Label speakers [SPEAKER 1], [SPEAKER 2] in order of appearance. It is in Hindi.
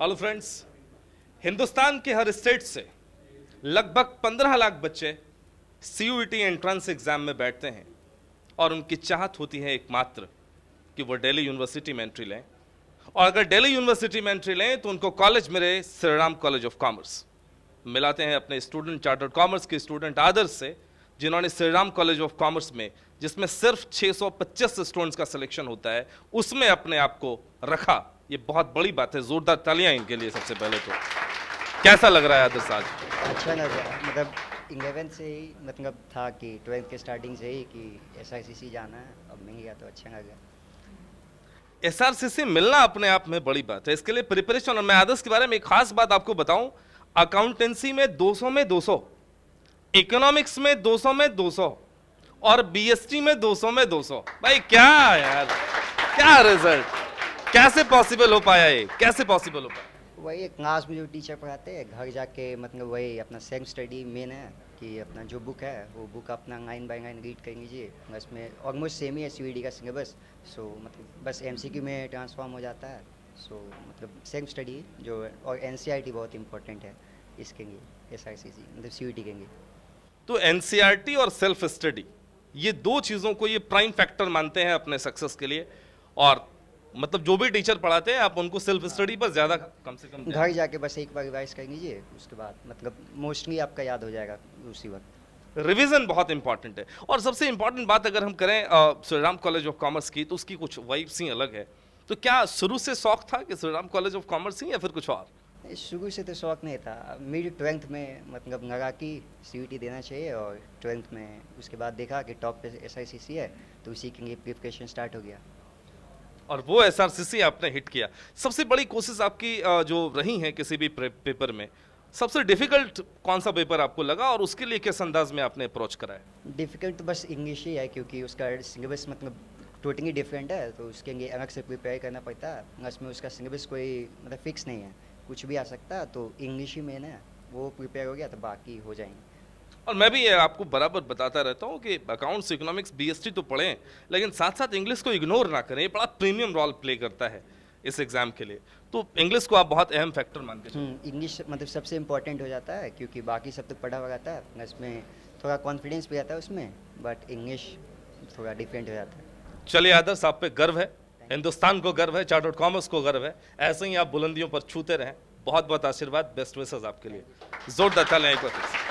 [SPEAKER 1] हेलो फ्रेंड्स, हिंदुस्तान के हर स्टेट से लगभग 15 लाख बच्चे सीयूईटी एंट्रेंस एग्जाम में बैठते हैं और उनकी चाहत होती है एकमात्र कि वो दिल्ली यूनिवर्सिटी में एंट्री लें। और अगर दिल्ली यूनिवर्सिटी में एंट्री लें तो उनको कॉलेज मिले Shri Ram college of commerce. मिलाते हैं अपने स्टूडेंट चार्टर्ड कॉमर्स के स्टूडेंट आदर्श से, जिन्होंने Shri Ram college of commerce में, जिसमें सिर्फ 625 स्टूडेंट्स का सिलेक्शन होता है, उसमें अपने आप को रखा। ये बहुत बड़ी बात है, जोरदार तालियां इनके लिए। सबसे पहले तो कैसा लग रहा है आदर्श आज?
[SPEAKER 2] अच्छा लग रहा है। मतलब 11 से ही मतलब था कि 12th के स्टार्टिंग से ही कि SICC जाना है, अब मिल गया तो अच्छा लग गया।
[SPEAKER 1] SRCC मिलना अपने आप में बड़ी बात है। इसके लिए प्रिपरेशन, और मैं आदर्श के बारे में एक खास बात आपको बताऊं, अकाउंटेंसी में 200 में 200, इकोनॉमिक्स में 200 में 200 और BST में 200 में 200। भाई क्या यार, क्या रिजल्ट, कैसे पॉसिबल हो पाया ये, कैसे पॉसिबल हो पाया?
[SPEAKER 2] वही क्लास में जो टीचर पढ़ाते हैं, घर जाके मतलब वही अपना सेल्फ स्टडी मेन है कि अपना जो बुक है वो बुक अपना लाइन बाय लाइन रीड कर लीजिए। उसमें ऑलमोस्ट सेम ही है CUET का सिलेबस। सो मतलब बस MCQ में ट्रांसफॉर्म हो जाता है। सो मतलब सेल्फ स्टडी जो है, और NCERT बहुत इंपॉर्टेंट है इसके लिए, SRCC मतलब CUET के लिए।
[SPEAKER 1] तो NCERT और सेल्फ स्टडी, ये दो चीजों को ये प्राइम फैक्टर मानते हैं अपने सक्सेस के लिए। और मतलब जो भी टीचर पढ़ाते हैं आप उनको सेल्फ स्टडी पर ज्यादा कम से कम
[SPEAKER 2] घर जाके बस एक बार रिवाइज कर लीजिए, उसके बाद मतलब मोस्टली आपका याद हो जाएगा उसी वक्त।
[SPEAKER 1] रिवीजन बहुत इंपॉर्टेंट है। और सबसे इंपॉर्टेंट बात अगर हम करें Shri Ram college of commerce की, तो उसकी कुछ वाइब्स ही अलग है। तो क्या शुरू से शौक था कि Shri Ram college of commerce ही, या फिर कुछ और?
[SPEAKER 2] शुरू से तो शौक नहीं था। मेरी 12th में मतलब लगा कि CUET देना चाहिए, और 12th में उसके बाद देखा कि टॉप पे SICC है, तो उसी के लिए प्रिपरेशन स्टार्ट हो गया।
[SPEAKER 1] और वो SRCC आपने हिट किया। सबसे बड़ी कोशिश आपकी जो रही है किसी भी पेपर में, सबसे डिफिकल्ट कौन सा पेपर आपको लगा और उसके लिए किस अंदाज में आपने अप्रोच करा है?
[SPEAKER 2] डिफ़िकल्ट तो बस इंग्लिश ही है, क्योंकि उसका सिलेबस मतलब टोटली डिफरेंट है, तो उसके लिए अलग से प्रिपेयर करना पड़ता है। प्लस में उसका सिलेबस कोई मतलब फिक्स नहीं है, कुछ भी आ सकता है। तो इंग्लिश ही मेन है, वो प्रिपेयर हो गया तो बाकी हो जाएंगे।
[SPEAKER 1] और मैं भी ये आपको बराबर बताता रहता हूँ कि अकाउंट्स, इकोनॉमिक्स, BST तो पढ़ें, लेकिन साथ साथ इंग्लिश को इग्नोर ना करें। ये बड़ा प्रीमियम रोल प्ले करता है इस एग्जाम के लिए। तो इंग्लिश को आप बहुत अहम फैक्टर मानते हैं?
[SPEAKER 2] इंग्लिश मतलब सबसे इम्पोर्टेंट हो जाता है, क्योंकि बाकी सब तो पढ़ा हुआ रहता है, प्लस में थोड़ा कॉन्फिडेंस भी आता है उसमें, बट इंग्लिश थोड़ा डिफरेंट हो जाता है।
[SPEAKER 1] चलिए आदर्श, आप पे गर्व है, हिंदुस्तान को गर्व है, चार्टर्ड कॉमर्स को गर्व है। ऐसे ही आप बुलंदियों पर छूते रहें। बहुत बहुत आशीर्वाद, बेस्ट विशेस आपके लिए। जोरदार तालियां एक बार।